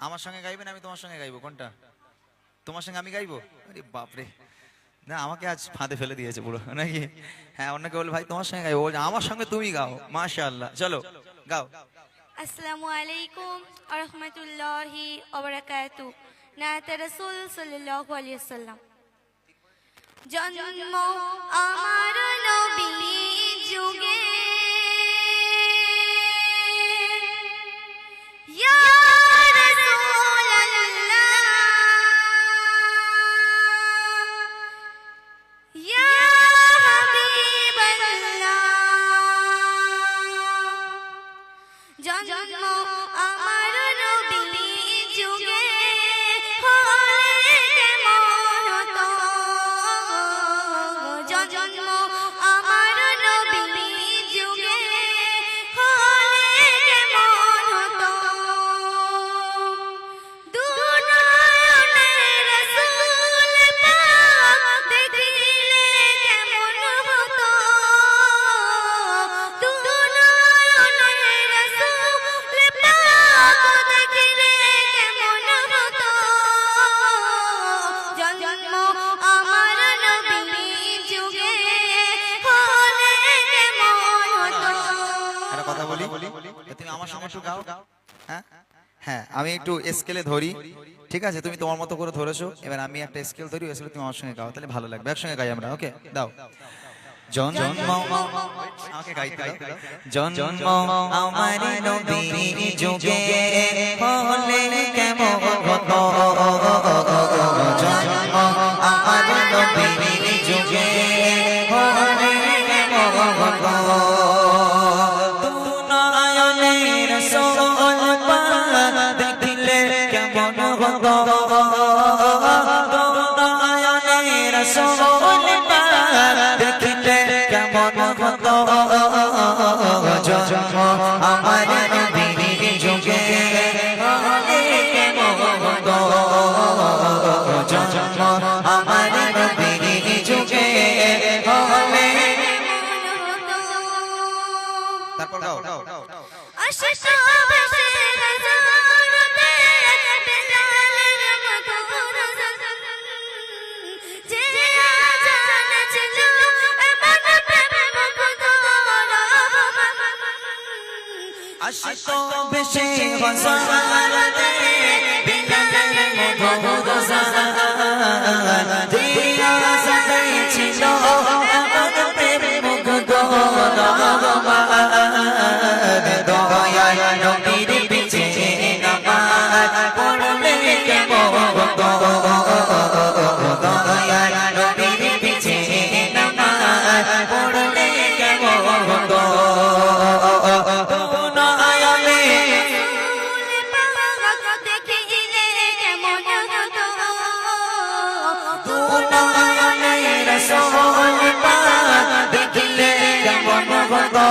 আমার সঙ্গে গাইবেন, আমি তোমার সঙ্গে গাইবো, কোনটা? তোমার সঙ্গে আমি গাইবো? আরে বাপরে, না আমাকে আজ ফাঁদে ফেলে দিয়েছে পুরো নাকি? হ্যাঁ, অন্যকে বলে ভাই তোমার সঙ্গে গাইবো, আমার সঙ্গে তুমি গাও। মাশাআল্লাহ, চলো গাও। আসসালামু আলাইকুম ওয়া রাহমাতুল্লাহি ওয়া বারাকাতু। নাত রাসূল সাল্লাল্লাহু আলাইহি ওয়াসাল্লাম। জন্ম আমার নবী যুগে, ইয়া রাসূলুল্লাহ, ইয়া হাবিবাল্লাহ। জন্ম আমার নবী যুগে, হলে কেমন হতো। জন্ম আমার নবী যুগে, হলে কেমন হতো। দু নয়নে রাসূল পাক দেখিলে কেমন হতো। দু নয়নে রাসূল পাক দেখিলে কেমন হতো। জন্ম আমার নবী যুগে, হলে কেমন হতো। একটা কথা বলি, তুমি আমার সঙ্গে একটু গাও। হ্যাঁ হ্যাঁ, আমি একটু স্কেলে ধরি, ঠিক আছে? তুমি তোমার মতো করে ধরেছো, এবার আমি একটা স্কেল ধরি, ওই স্কেলে তুমি আমার সঙ্গে গাও, তাহলে ভালো লাগবে। একসঙ্গে গাই আমরা, ওকে? দাও। জন্ম আমাকে গাইতে দাও। জন্ম আমার নবীর যুগে, হলে কেমন হতো। জন্ম আমার নবীর যুগে, হলে কেমন হতো। দু নয়নে রাসূল পাক দেখিলে কেমন হতো। দু নয়নে রাসূল পাক দেখিলে কেমন হতো। জন্ম আমার নবীর যুগে, হলে কেমন হতো। জন্ম আমার নবীর যুগে, হলে। তারপর গাও। আশিক ভেসে হাজারতে, বেলালের মতো রাজন। যে আজান ছিল এমন প্রেম মুগ্ধ রহমান। আশিক বেশে হাজারতে, বেলালের মতো রাজন। যে আজান ছিল এমন প্রেম মুগ্ধ রহমান। দয়াল নবীর পিছে নামাজ পড়লে কেমন হতো। দয়াল নবীর পিছে নামাজ পড়লে কেমন হতো। দু নয়নে রাসূল পাক দেখিলে কেমন হতো। দু নয়নে রাসূল পাক দেখিলে কেমন হতো।